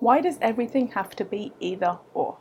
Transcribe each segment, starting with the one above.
Why does everything have to be either or?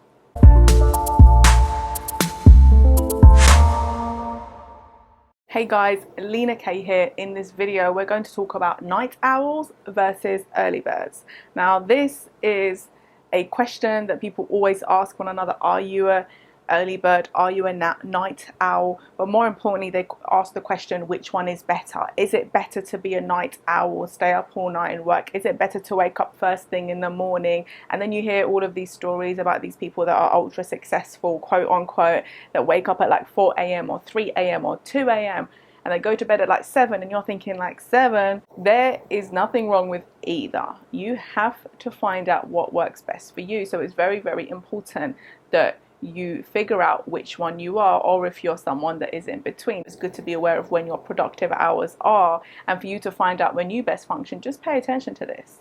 Hey guys, Lena K here. In this video, we're going to talk about night owls versus early birds. Now, this is a question that people always ask one another. Are you a early bird? Are you a night owl? But more importantly, they ask the question, which one is better? Is it better to be a night owl or stay up all night and work? Is it better to wake up first thing in the morning? And then you hear all of these stories about these people that are ultra successful, quote unquote, that wake up at like 4 a.m. or 3 a.m. or 2 a.m. and they go to bed at like 7, and you're thinking like 7. There is nothing wrong with either. You have to find out what works best for you. So it's very, very important that you figure out which one you are, or if you're someone that is in between. It's good to be aware of when your productive hours are, and for you to find out when you best function. Just pay attention to this.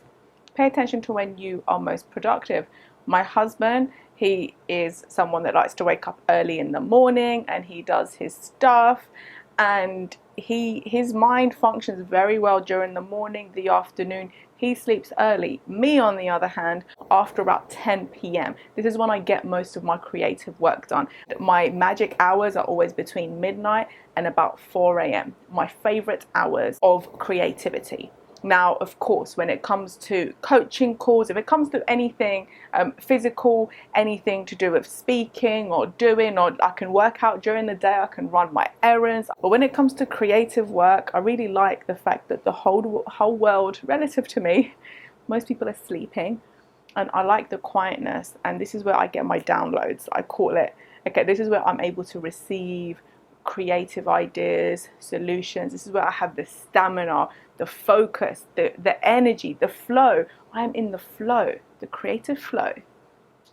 Pay attention to when you are most productive. My husband, he is someone that likes to wake up early in the morning and he does his stuff, and his mind functions very well during the morning, the afternoon. He sleeps early. Me, on the other hand, after about 10 p.m. This is when I get most of my creative work done. My magic hours are always between midnight and about 4 a.m. My favorite hours of creativity. Now, of course, when it comes to coaching calls, if it comes to anything physical, anything to do with speaking or doing, or I can work out during the day, I can run my errands. But when it comes to creative work, I really like the fact that the whole world, relative to me, most people are sleeping, and I like the quietness. And this is where I get my downloads, I call it. Okay, this is where I'm able to receive creative ideas, solutions. This is where I have the stamina, the focus, the energy, the flow. I am in the flow, the creative flow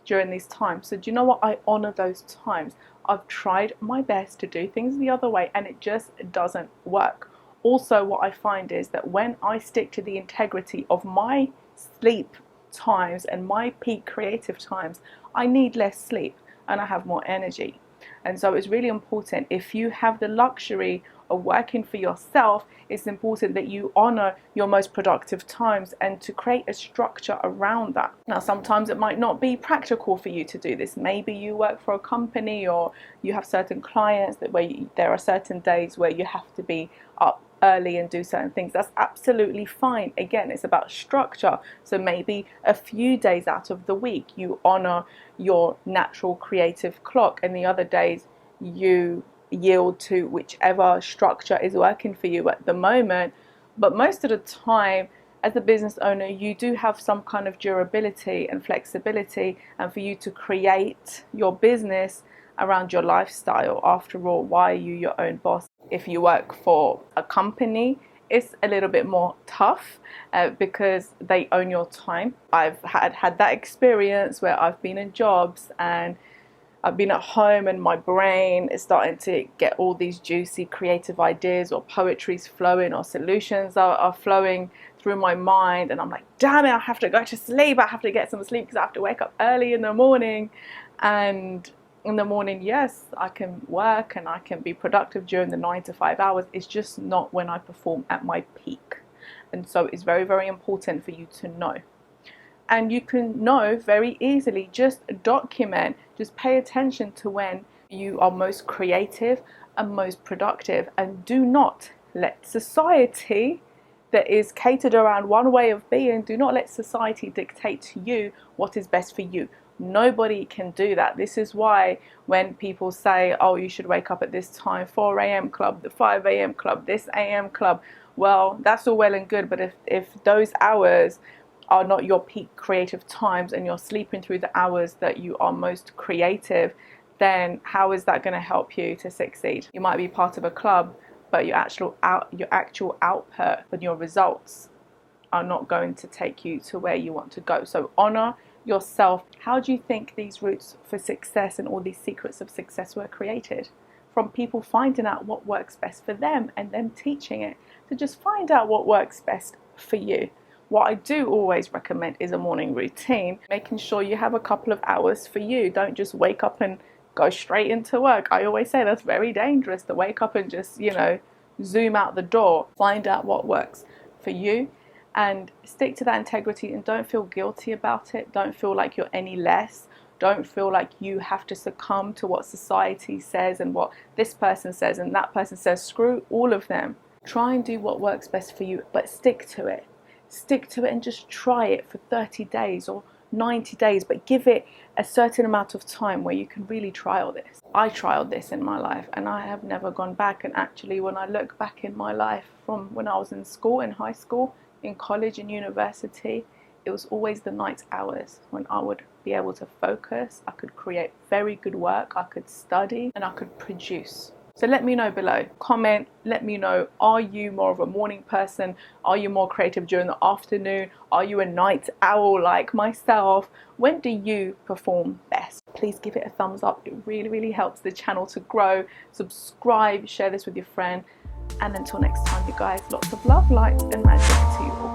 during these times. So do you know what? I honor those times. I've tried my best to do things the other way, and it just doesn't work. Also, what I find is that when I stick to the integrity of my sleep times and my peak creative times, I need less sleep and I have more energy. And so it's really important, if you have the luxury of working for yourself, it's important that you honor your most productive times and to create a structure around that. Now, sometimes it might not be practical for you to do this. Maybe you work for a company, or you have certain clients that there are certain days where you have to be up early and do certain things. That's absolutely fine. Again, it's about structure. So maybe a few days out of the week you honor your natural creative clock, and the other days you yield to whichever structure is working for you at the moment. But most of the time, as a business owner, you do have some kind of durability and flexibility, and for you to create your business around your lifestyle. After all, why are you your own boss? If you work for a company, it's a little bit more tough because they own your time. I've had that experience where I've been in jobs and I've been at home and my brain is starting to get all these juicy creative ideas, or poetry's flowing, or solutions are flowing through my mind, and I'm like, damn it, I have to go to sleep. I have to get some sleep because I have to wake up early in the morning. And in the morning, yes, I can work and I can be productive during the 9 to 5 hours. It's just not when I perform at my peak. And so it's very, very important for you to know. And you can know very easily. Just document, just pay attention to when you are most creative and most productive, and do not let society that is catered around one way of being, do not let society dictate to you what is best for you. Nobody can do that. This is why when people say, oh, you should wake up at this time, 4 a.m. club, the 5 a.m. club, this a.m. club, well, that's all well and good, but if those hours are not your peak creative times and you're sleeping through the hours that you are most creative, then how is that going to help you to succeed? You might be part of a club, but your actual output and your results are not going to take you to where you want to go. So honor yourself. How do you think these routes for success and all these secrets of success were created? From people finding out what works best for them and then teaching it. So just find out what works best for you. What I do always recommend is a morning routine, making sure you have a couple of hours for you. Don't just wake up and go straight into work. I always say that's very dangerous, to wake up and just, zoom out the door. Find out what works for you and stick to that integrity, and don't feel guilty about it. Don't feel like you're any less. Don't feel like you have to succumb to what society says and what this person says and that person says. Screw all of them. Try and do what works best for you, but stick to it. Stick to it and just try it for 30 days or 90 days, but give it a certain amount of time where you can really trial this. I trialed this in my life and I have never gone back. And actually, when I look back in my life from when I was in school, in high school, in college and university, it was always the night hours when I would be able to focus. I could create very good work, I could study, and I could produce. So let me know below. Comment, let me know, are you more of a morning person? Are you more creative during the afternoon? Are you a night owl like myself? When do you perform best? Please give it a thumbs up. It really, really helps the channel to grow. Subscribe, share this with your friend. And until next time, you guys, lots of love, light, and magic to you all.